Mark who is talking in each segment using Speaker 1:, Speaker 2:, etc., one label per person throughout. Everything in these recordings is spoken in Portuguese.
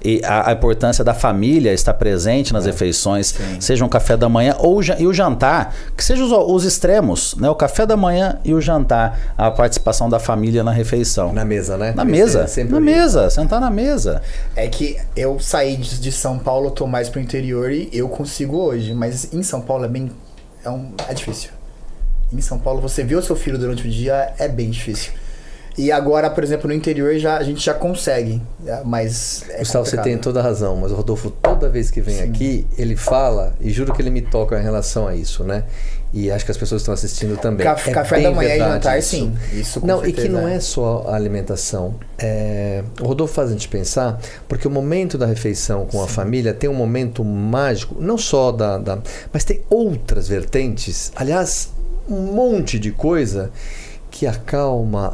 Speaker 1: E a importância da família estar presente nas refeições, seja um café da manhã e o jantar, que sejam os extremos, né? O café da manhã e o jantar, a participação da família na refeição.
Speaker 2: Na mesa, né?
Speaker 1: Na mesa, sentar na mesa.
Speaker 3: É que eu saí de São Paulo, tô mais pro interior e eu consigo hoje, mas em São Paulo é difícil. Em São Paulo, você ver o seu filho durante o dia é bem difícil. E agora, por exemplo, no interior a gente já consegue, mas
Speaker 2: Gustavo, você tem toda a razão, mas o Rodolfo, toda vez que vem aqui, ele fala, e juro que ele me toca em relação a isso, né? E acho que as pessoas estão assistindo também.
Speaker 3: Café da manhã e jantar,
Speaker 2: isso.
Speaker 3: sim. Isso com
Speaker 2: não,
Speaker 3: certeza,
Speaker 2: e que não é só a alimentação. O Rodolfo faz a gente pensar, porque o momento da refeição com a família tem um momento mágico, não só mas tem outras vertentes, aliás, um monte de coisa que acalma,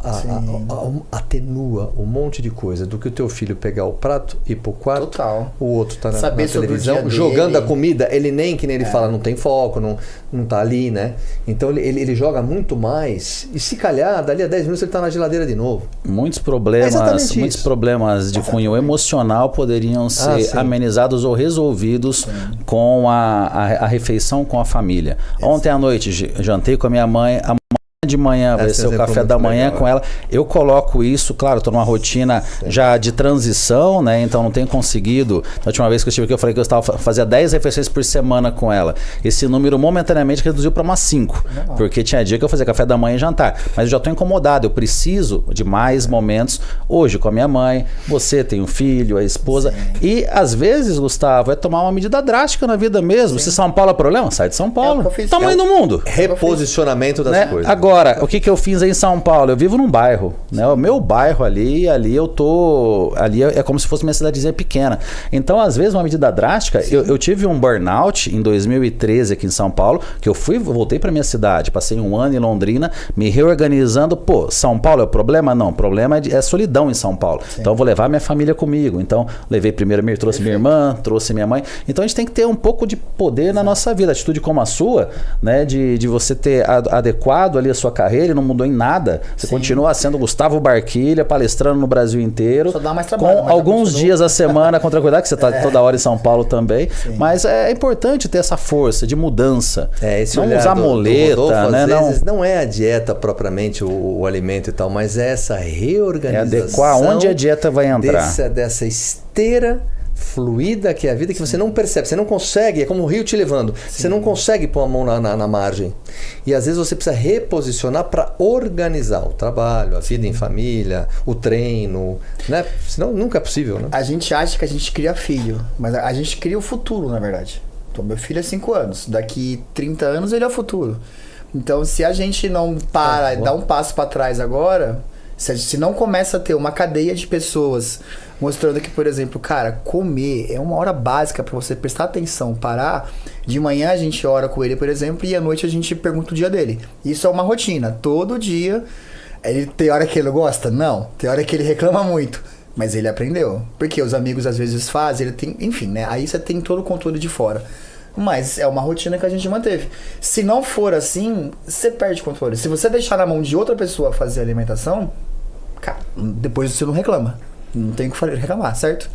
Speaker 2: atenua um monte de coisa, do que o teu filho pegar o prato e ir pro quarto,
Speaker 3: total.
Speaker 2: O outro tá na
Speaker 3: Saber
Speaker 2: televisão, jogando a comida, ele nem, que nem ele fala, não tem foco, não tá ali, né? Então ele joga muito mais, e se calhar, dali a 10 minutos ele tá na geladeira de novo.
Speaker 1: Muitos problemas de cunho emocional poderiam ser amenizados ou resolvidos com a refeição com a família. Ontem à noite, jantei com a minha mãe, de manhã vai ser o café da manhã com ela. Eu coloco isso, claro, estou numa rotina já de transição, né? Então não tenho conseguido. Na última vez que eu estive aqui, eu falei que eu fazia 10 refeições por semana com ela. Esse número momentaneamente reduziu para umas 5, porque tinha dia que eu fazia café da manhã e jantar. Mas eu já estou incomodado, eu preciso de mais momentos hoje com a minha mãe. Você tem um filho, a esposa. E às vezes, Gustavo, é tomar uma medida drástica na vida mesmo. Se São Paulo é problema, sai de São Paulo. Tamanho do mundo.
Speaker 2: Reposicionamento das coisas.
Speaker 1: Agora, o que eu fiz aí em São Paulo? Eu vivo num bairro, né? O meu bairro ali eu tô... Ali é como se fosse minha cidadezinha pequena. Então, às vezes, uma medida drástica... Eu tive um burnout em 2013 aqui em São Paulo, que eu voltei pra minha cidade, passei um ano em Londrina, me reorganizando. Pô, São Paulo é o problema? Não, o problema é solidão em São Paulo. Então, eu vou levar minha família comigo. Então, levei primeiro, trouxe minha irmã, trouxe minha mãe. Então, a gente tem que ter um pouco de poder na nossa vida. Atitude como a sua, né? De você ter adequado ali a sua carreira, e não mudou em nada. Você continua sendo Gustavo Barquilha, palestrando no Brasil inteiro.
Speaker 3: Só dá mais trabalho.
Speaker 1: Com alguns dias a semana com tranquilidade, que você está toda hora em São Paulo também. Sim. Mas é importante ter essa força de mudança.
Speaker 2: Esse
Speaker 1: não usar muleta,
Speaker 2: Rodolfo,
Speaker 1: né?
Speaker 2: Às vezes não é a dieta propriamente, o alimento e tal, mas é essa reorganização.
Speaker 1: É adequar onde a dieta vai entrar.
Speaker 2: Dessa esteira fluida que é a vida, que você não percebe, você não consegue, é como o rio te levando, você não consegue pôr a mão na margem. E às vezes você precisa reposicionar para organizar o trabalho, a vida em família, o treino, né? Senão nunca é possível, né?
Speaker 3: A gente acha que a gente cria filho, mas a gente cria o futuro, na verdade. Então, meu filho é 5 anos, daqui 30 anos ele é o futuro. Então, se a gente não para e dá um passo para trás agora, se não começa a ter uma cadeia de pessoas mostrando que, por exemplo, cara, comer é uma hora básica para você prestar atenção, parar. De manhã a gente ora com ele, por exemplo, e à noite a gente pergunta o dia dele. Isso é uma rotina. Todo dia, ele tem hora que ele gosta? Não. Tem hora que ele reclama muito. Mas ele aprendeu. Porque os amigos às vezes fazem, ele tem... Enfim, né? Aí você tem todo o controle de fora. Mas é uma rotina que a gente manteve. Se não for assim, você perde o controle. Se você deixar na mão de outra pessoa fazer a alimentação, cara, depois você não reclama. Não tem o que reclamar, certo?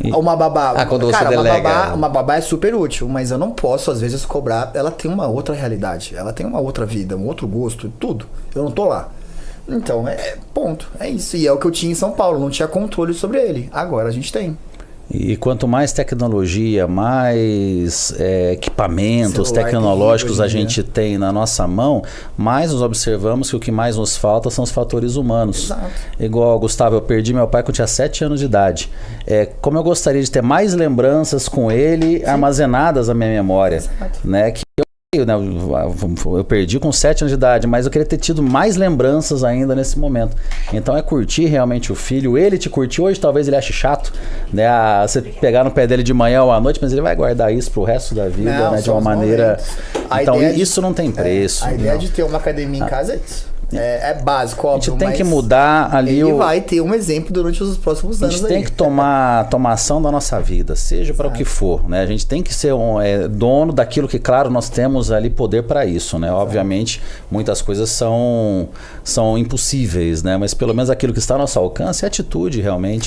Speaker 3: Uma babá...
Speaker 2: quando você delega...
Speaker 3: Uma babá é super útil, mas eu não posso, às vezes, cobrar... Ela tem uma outra realidade, ela tem uma outra vida, um outro gosto, tudo. Eu não tô lá. Então, ponto. É isso. E é o que eu tinha em São Paulo, não tinha controle sobre ele. Agora a gente tem.
Speaker 1: E quanto mais tecnologia, mais equipamentos
Speaker 3: Celular
Speaker 1: tecnológicos a gente tem na nossa mão, mais nós observamos que o que mais nos falta são os fatores humanos.
Speaker 3: Exato.
Speaker 1: Igual, Gustavo, eu perdi meu pai quando tinha 7 anos de idade. Como eu gostaria de ter mais lembranças com ele armazenadas na minha memória.
Speaker 3: Exato.
Speaker 1: Né? Que eu perdi com 7 anos de idade, mas eu queria ter tido mais lembranças ainda nesse momento. Então é curtir realmente o filho. Ele te curtir hoje, talvez ele ache chato, né? Você pegar no pé dele de manhã ou à noite, mas ele vai guardar isso pro resto da vida,
Speaker 3: não,
Speaker 1: né? De uma maneira... Então isso não tem preço.
Speaker 3: A ideia de ter uma academia em casa é isso. É básico, óbvio.
Speaker 1: A gente tem que mudar ali.
Speaker 3: Ele vai ter um exemplo durante os próximos anos.
Speaker 1: A gente tem que tomar ação da nossa vida, seja para o que for, né? A gente tem que ser dono daquilo que, claro, nós temos ali poder para isso, né? Obviamente, muitas coisas são impossíveis, né? Mas pelo menos aquilo que está ao nosso alcance é atitude, realmente.